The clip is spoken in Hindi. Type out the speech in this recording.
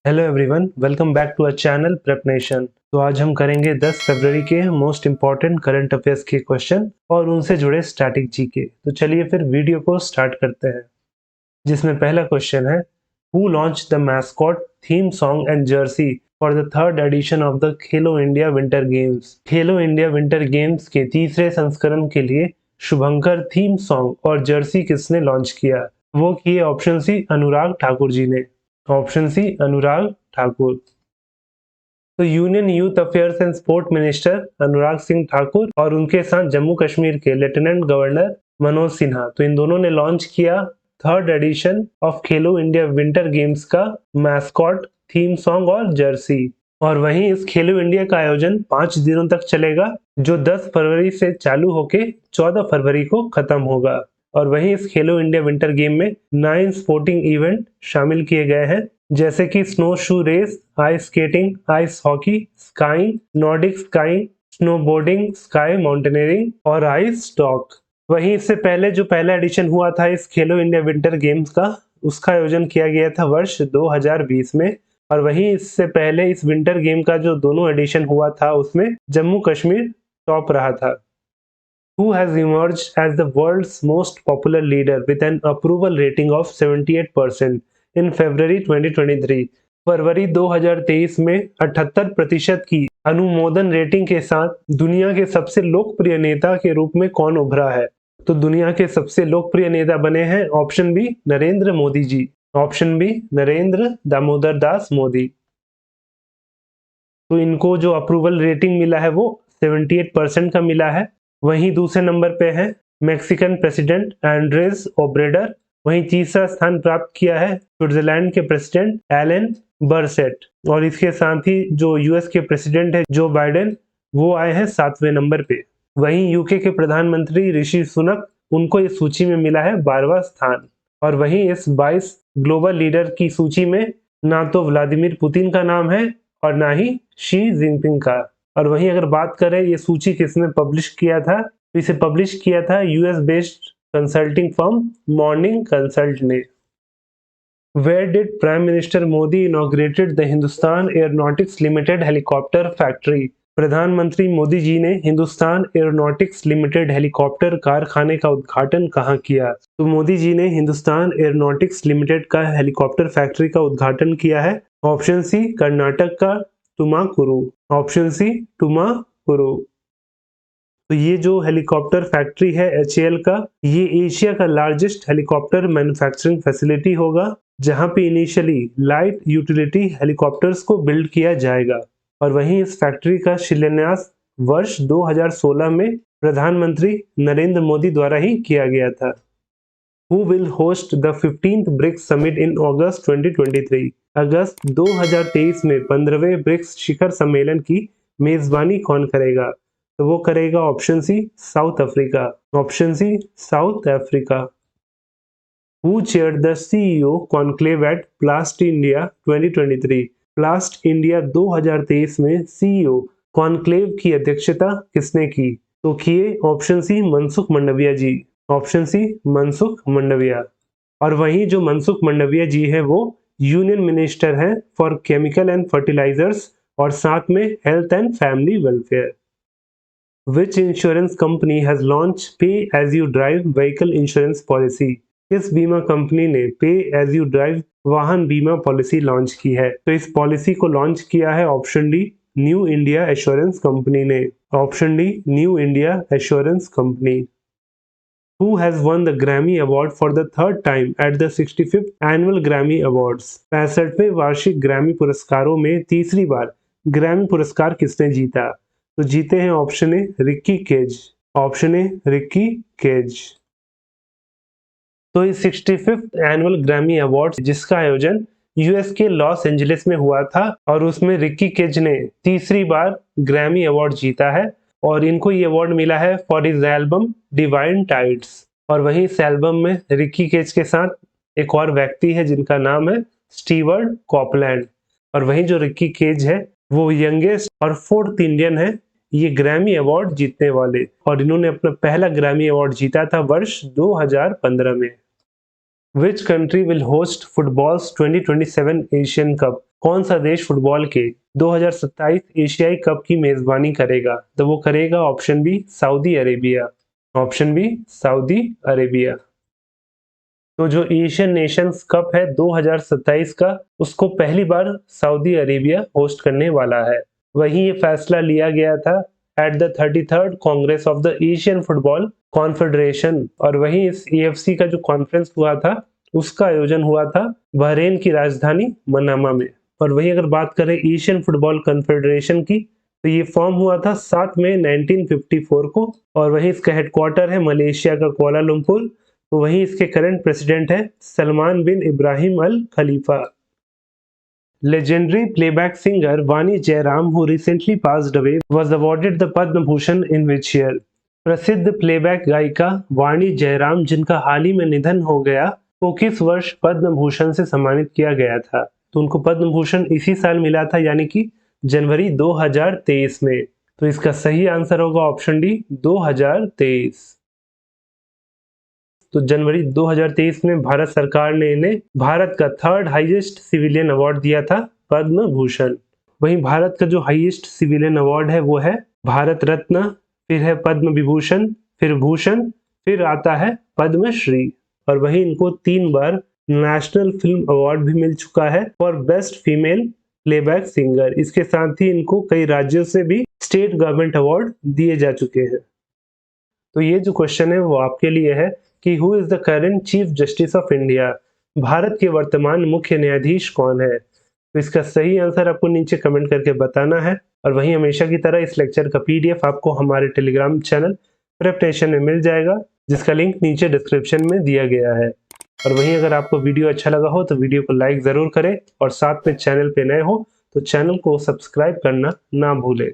Hello everyone, welcome back to our channel Prepnation. तो आज हम करेंगे 10 फरवरी के मोस्ट इंपॉर्टेंट करंट अफेयर्स के क्वेश्चन और उनसे जुड़े स्टैटिक जीके। तो चलिए फिर वीडियो को स्टार्ट करते हैं, जिसमें पहला क्वेश्चन है, who launch the mascot theme song and jersey for the third edition of the Khelo India winter games. Khelo India winter games के तीसरे संस्करण के लिए शुभंकर थीम सॉन्ग और जर्सी किसने लॉन्च किया? वो किए ऑप्शन सी अनुराग ठाकुर जी ने। Option C Anurag Thakur. तो union youth affairs and sport minister Anurag Singh Thakur और उनके साथ जम्मू कश्मीर के लेफ्टिनेंट गवर्नर मनोज सिन्हा, तो इन दोनों ने लॉन्च किया third edition of Khelo India winter games का मैस्कॉट थीम सॉन्ग और जर्सी। और वहीं इस खेलो इंडिया का आयोजन 5 दिनों तक चलेगा, जो 10 फरवरी से चालू होके 14 फरवरी को खत्म होगा। और वहीं इस खेलो इंडिया विंटर गेम में 9 स्पोर्टिंग इवेंट शामिल किए गए हैं, जैसे कि snowshoe race, ice skating, ice hockey, skiing, Nordic skiing, snowboarding, ski mountaineering और आइस स्टॉक। वहीं इससे पहले जो पहला एडिशन हुआ था इस खेलो इंडिया विंटर गेम्स का, उसका आयोजन किया गया था वर्ष 2020 में। और वहीं इससे पहले इस विंटर गेम का जो दोनों एडिशन हुआ था उसमें जम्मू कश्मीर टॉप रहा था। Who has emerged as the world's most popular leader with an approval rating of 78% in February 2023? फरवरी 2023 में 78% की अनुमोदन रेटिंग के साथ दुनिया के सबसे लोकप्रिय नेता के रूप में कौन उभरा है? तो दुनिया के सबसे लोकप्रिय नेता बने हैं option B Narendra Modi ji. Option B Narendra Damodar Das Modi. तो इनको जो अप्रूवल रेटिंग मिला है वो 78% का मिला है। वहीं दूसरे नंबर पे है मैक्सिकन प्रेसिडेंट एंड्रेस ओब्रेडर। वहीं तीसरा स्थान प्राप्त किया है स्विट्जरलैंड के प्रेसिडेंट एलन बरसेट। और इसके साथ ही जो यूएस के प्रेसिडेंट है जो बाइडेन, वो आए हैं 7वें नंबर पे। वहीं यूके के प्रधानमंत्री ऋषि सुनक, उनको इस सूची में मिला है 12वां स्थान। और वहीं इस 22 ग्लोबल लीडर की सूची में ना तो व्लादिमीर पुतिन का नाम है और ना ही शी जिनपिंग का। और वहीं अगर बात करें ये सूची किसने पब्लिश किया था, तो इसे पब्लिश किया था US based consulting firm morning consult ने। Where did Prime Minister Modi inaugurated the Hindustan Aeronautics Limited helicopter factory? प्रधानमंत्री मोदी जी ने हिंदुस्तान एरोनॉटिक्स लिमिटेड हेलीकॉप्टर कारखाने का उद्घाटन कहाँ किया? तो मोदी जी ने हिंदुस्तान एरोनॉटिक्स लिमिटेड का हेलीकॉप्टर फैक्ट्री का उद्घाटन किया है। ऑप्शन सी कर्नाटक का तुमाकुरु। Option C Tumakuru. तो ये जो हेलीकॉप्टर फैक्ट्री है एचएएल का, ये एशिया का लार्जेस्ट हेलीकॉप्टर मैन्युफैक्चरिंग फैसिलिटी होगा, जहां पे इनिशियली लाइट यूटिलिटी हेलीकॉप्टर्स को बिल्ड किया जाएगा। और वहीं इस फैक्ट्री का शिलान्यास वर्ष 2016 में प्रधानमंत्री नरेंद्र मोदी द्वारा ही किया गया था। Who will host the 15th BRICS summit in August 2023? अगस्त 2023 में 15वें ब्रिक्स शिखर सम्मेलन की मेजबानी कौन करेगा? तो वो करेगा option C South Africa. Option C South Africa. Who chaired the CEO conclave at Plast India 2023? Plast India 2023 में CEO कॉन्क्लेव की अध्यक्षता किसने की? तो किए option C Mansukh Mandaviya ji. Option C Mansukh Mandaviya. और वहीं जो मनसुख मंडाविया जी है वो यूनियन मिनिस्टर हैं फॉर केमिकल एंड फर्टिलाइजर्स और साथ में health and family welfare. Which insurance company has launched Pay as you Drive vehicle insurance policy? किस बीमा कंपनी ने Pay as you Drive वाहन बीमा पॉलिसी लॉन्च की है? तो इस पॉलिसी को लॉन्च किया है option D new India assurance company ने। Option D new India assurance company. Who has won the Grammy Award for the third time at the 65th Annual Grammy Awards? 65वें वार्षिक ग्रैमी पुरस्कारों में तीसरी बार ग्रैमी पुरस्कार किसने जीता? तो जीते हैं option A Ricky Kej. Option A Ricky Kej. तो इस 65th एनुअल ग्रैमी अवार्ड जिसका आयोजन यूएस के लॉस एंजलिस में हुआ था और उसमें रिक्की केज ने तीसरी बार ग्रैमी अवार्ड जीता है और इनको ये अवार्ड मिला है for his album divine tides. और वहीं इस एल्बम में रिक्की केज के साथ एक और व्यक्ति है जिनका नाम है स्टीवर्ट कॉपलैंड। और वहीं जो रिक्की केज है वो यंगेस्ट और 4th इंडियन है ये ग्रैमी अवार्ड जीतने वाले, और इन्होंने अपना पहला ग्रैमी अवार्ड जीता था वर्ष 2015 में। Which country will host football's 2027 Asian cup? कौन सा देश फुटबॉल के 2027 एशियाई कप की मेजबानी करेगा? तो वो करेगा option B Saudi Arabia. Option B Saudi Arabia. तो जो एशियन नेशंस कप है 2027 का, उसको पहली बार सऊदी अरेबिया होस्ट करने वाला है। वहीं ये फैसला लिया गया था at the 33rd Congress of the Asian football confederation, और वहीं इस एएफसी का जो कॉन्फ्रेंस हुआ था उसका आयोजन हुआ था बहरीन की राजधानी मनामा में। और वहीं अगर बात करें एशियन फुटबॉल कॉन्फेडरेशन की, तो ये फॉर्म हुआ था 7 मई 1954 को, और वहीं इसका हेडक्वार्टर है मलेशिया का कुआलालंपुर। तो वहीं इसके करंट प्रेसिडेंट है सलमान बिन इब्राहिम अल खलीफा। Legendary playback singer Vani Jairam, who recently passed away, was awarded the Padma Bhushan in which year? प्रसिद्ध प्लेबैक गायिका वाणी जयराम, जिनका हाल ही में निधन हो गया, को किस वर्ष पद्म भूषण से सम्मानित किया गया था? तो उनको पद्म भूषण इसी साल मिला था, यानी कि जनवरी 2023 में। तो इसका सही आंसर होगा ऑप्शन डी 2023। तो जनवरी 2023 में भारत सरकार ने इन्हें भारत का 3rd हाईएस्ट सिविलियन अवार्ड दिया था, पद्म भूषण। वहीं भारत का जो हाईएस्ट सिविलियन अवार्ड है वो है भारत रत्न, फिर है पद्म विभूषण, फिर भूषण, फिर आता है पद्मश्री। और वहीं इनको 3 बार नेशनल फिल्म अवार्ड भी मिल चुका है for best female playback singer. इसके साथ ही इनको कई राज्यों से भी स्टेट गवर्नमेंट अवार्ड दिए जा चुके हैं। तो ये जो क्वेश्चन है वो आपके लिए है कि who is the current chief justice of India? Bharat के वर्तमान मुख्य न्यायाधीश कौन है? तो इसका सही आंसर आपको नीचे कमेंट करके बताना है। और वहीं हमेशा की तरह इस लेक्चर का पीडीएफ आपको हमारे टेलीग्राम चैनल प्रेपरेशन में मिल जाएगा, जिसका लिंक नीचे डिस्क्रिप्शन में दिया गया है। और वहीं अगर आपको वीडियो अच्छा लगा हो तो वीडियो को लाइक जरूर करें, और साथ में चैनल पे नए हो तो चैनल को सब्सक्राइब करना ना भूलें।